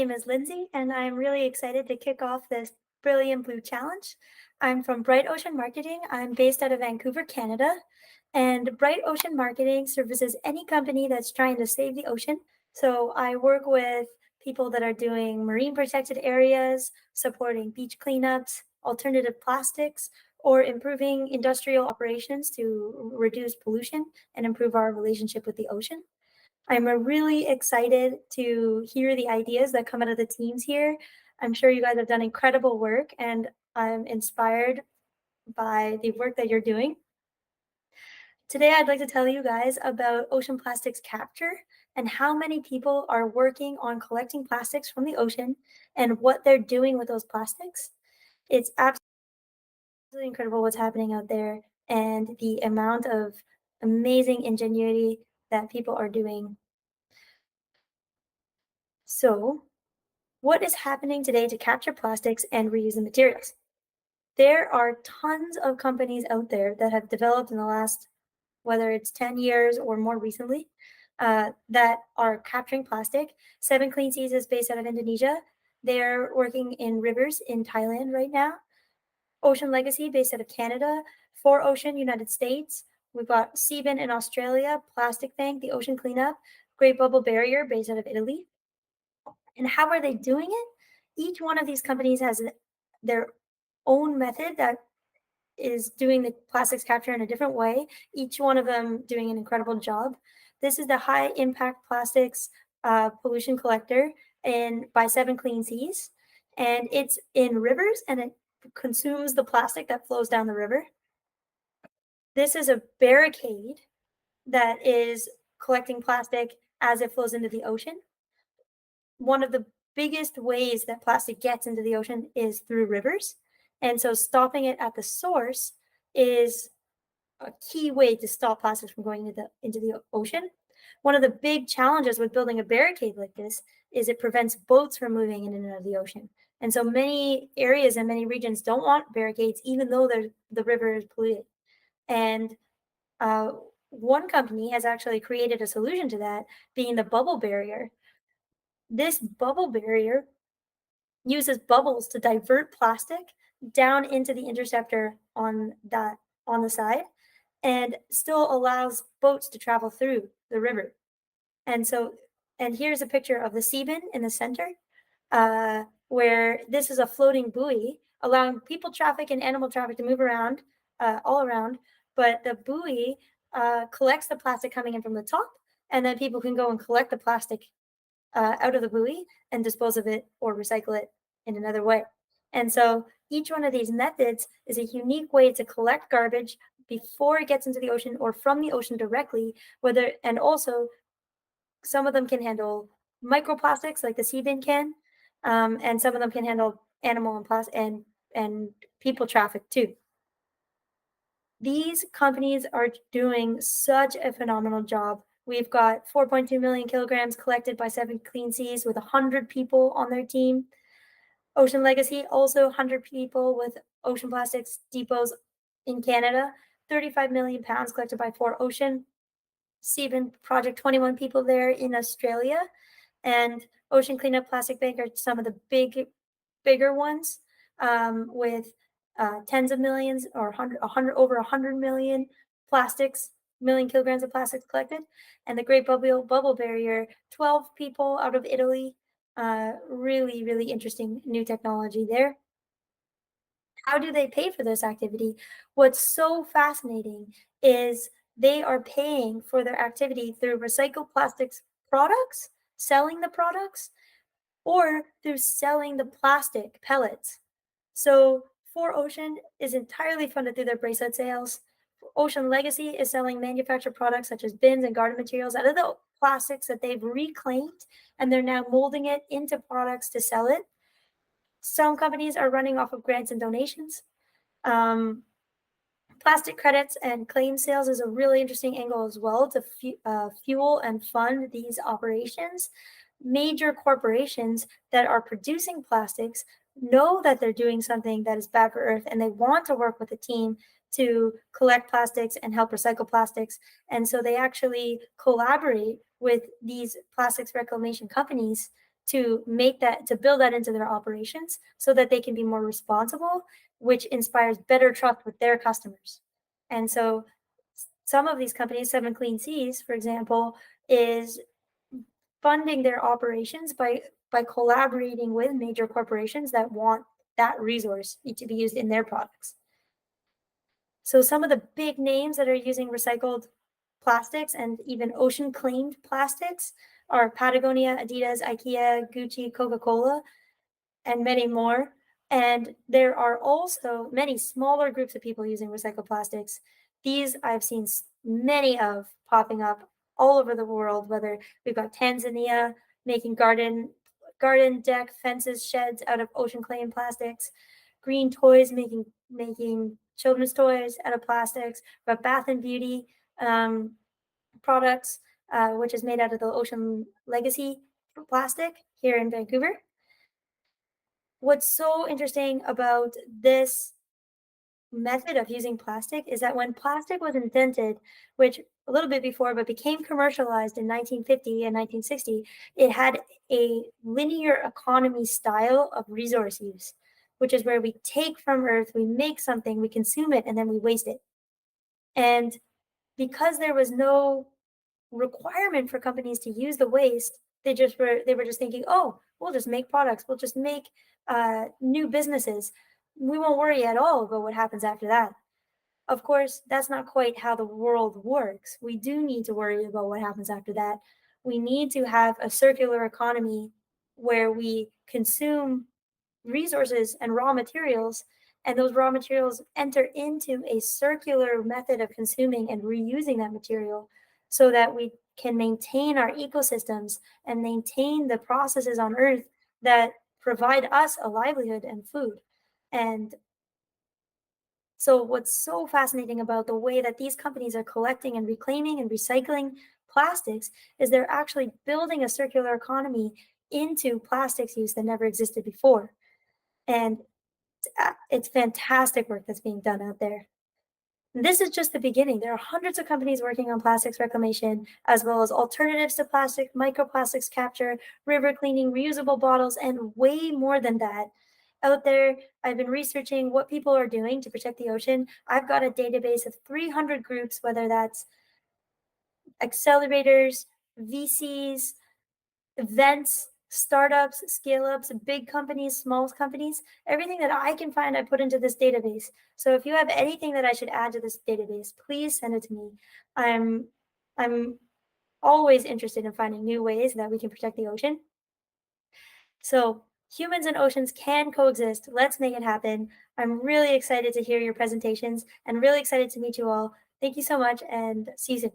name is Lindsay, and I'm really excited to kick off this Brilliant Blue Challenge. I'm from Bright Ocean Marketing. I'm based out of Vancouver, Canada. And Bright Ocean Marketing services any company that's trying to save the ocean. So I work with people that are doing marine protected areas, supporting beach cleanups, alternative plastics, or improving industrial operations to reduce pollution and improve our relationship with the ocean. I'm really excited to hear the ideas that come out of the teams here. I'm sure you guys have done incredible work, and I'm inspired by the work that you're doing. Today, I'd like to tell you guys about ocean plastics capture and how many people are working on collecting plastics from the ocean and what they're doing with those plastics. It's absolutely incredible what's happening out there and the amount of amazing ingenuity that people are doing. So, what is happening today to capture plastics and reuse the materials? There are tons of companies out there that have developed in the last, whether it's 10 years or more recently, that are capturing plastic. Seven Clean Seas is based out of Indonesia. They're working in rivers in Thailand right now. Ocean Legacy, based out of Canada. For Ocean, United States. We've got Seabin in Australia, Plastic Bank, the Ocean Cleanup, Great Bubble Barrier, based out of Italy. And how are they doing it? Each one of these companies has their own method that is doing the plastics capture in a different way, each one of them doing an incredible job. This is the high impact plastics pollution collector by Seven Clean Seas. And it's in rivers and it consumes the plastic that flows down the river. This is a barricade that is collecting plastic as it flows into the ocean. One of the biggest ways that plastic gets into the ocean is through rivers. And so stopping it at the source is a key way to stop plastics from going into the ocean. One of the big challenges with building a barricade like this is it prevents boats from moving in and out of the ocean. And so many areas and many regions don't want barricades, even though the river is polluted. And one company has actually created a solution to that, being the bubble barrier. This bubble barrier uses bubbles to divert plastic down into the interceptor on the side and still allows boats to travel through the river. And here's a picture of the seabin in the center, where this is a floating buoy allowing people traffic and animal traffic to move around all around, but the buoy collects the plastic coming in from the top, and then people can go and collect the plastic out of the buoy and dispose of it or recycle it in another way. And so each one of these methods is a unique way to collect garbage before it gets into the ocean or from the ocean directly, and also some of them can handle microplastics like the sea bin can, and some of them can handle animal and plastic and people traffic too. These companies are doing such a phenomenal job. We've got 4.2 million kilograms collected by Seven Clean Seas with 100 people on their team. Ocean Legacy, also 100 people with ocean plastics depots in Canada. 35 million pounds collected by 4Ocean. Seabin Project, 21 people there in Australia. And Ocean Cleanup Plastic Bank are some of the bigger ones, with tens of millions or over 100 million kilograms of plastics collected. And the Great Bubble Barrier, 12 people out of Italy. Really, really interesting new technology there. How do they pay for this activity? What's so fascinating is they are paying for their activity through recycled plastics products, selling the products, or through selling the plastic pellets. So 4Ocean is entirely funded through their bracelet sales. Ocean Legacy is selling manufactured products such as bins and garden materials out of the plastics that they've reclaimed, and they're now molding it into products to sell it. Some companies are running off of grants and donations. Plastic credits and claim sales is a really interesting angle as well to fuel and fund these operations. Major corporations that are producing plastics know that they're doing something that is bad for Earth, and they want to work with a team to collect plastics and help recycle plastics. And so they actually collaborate with these plastics reclamation companies to build that into their operations so that they can be more responsible, which inspires better trust with their customers. And so some of these companies, Seven Clean Seas, for example, is funding their operations by collaborating with major corporations that want that resource to be used in their products. So some of the big names that are using recycled plastics and even ocean cleaned plastics are Patagonia, Adidas, IKEA, Gucci, Coca-Cola, and many more. And there are also many smaller groups of people using recycled plastics. These I've seen many of popping up all over the world, whether we've got Tanzania making garden deck fences, sheds out of ocean clay and plastics, Green Toys making children's toys out of plastics, but Bath and Beauty um, products, which is made out of the Ocean Legacy plastic here in Vancouver. What's so interesting about this method of using plastic is that when plastic was invented, which a little bit before, but became commercialized in 1950 and 1960, it had a linear economy style of resource use, which is where we take from Earth, we make something, we consume it, and then we waste it. And because there was no requirement for companies to use the waste, they were just thinking, oh, we'll just make products, we'll just make new businesses. We won't worry at all about what happens after that. Of course, that's not quite how the world works. We do need to worry about what happens after that. We need to have a circular economy where we consume resources and raw materials, and those raw materials enter into a circular method of consuming and reusing that material so that we can maintain our ecosystems and maintain the processes on Earth that provide us a livelihood and food. And so, what's so fascinating about the way that these companies are collecting and reclaiming and recycling plastics is they're actually building a circular economy into plastics use that never existed before. And it's fantastic work that's being done out there. This is just the beginning. There are hundreds of companies working on plastics reclamation, as well as alternatives to plastic, microplastics capture, river cleaning, reusable bottles, and way more than that. Out there, I've been researching what people are doing to protect the ocean. I've got a database of 300 groups, whether that's accelerators, VCs, events, startups, scale ups, big companies, small companies, everything that I can find, I put into this database. So if you have anything that I should add to this database, please send it to me. I'm I'm always interested in finding new ways that we can protect the ocean. So humans and oceans can coexist. Let's make it happen. I'm really excited to hear your presentations and really excited to meet you all. Thank you so much and see you soon.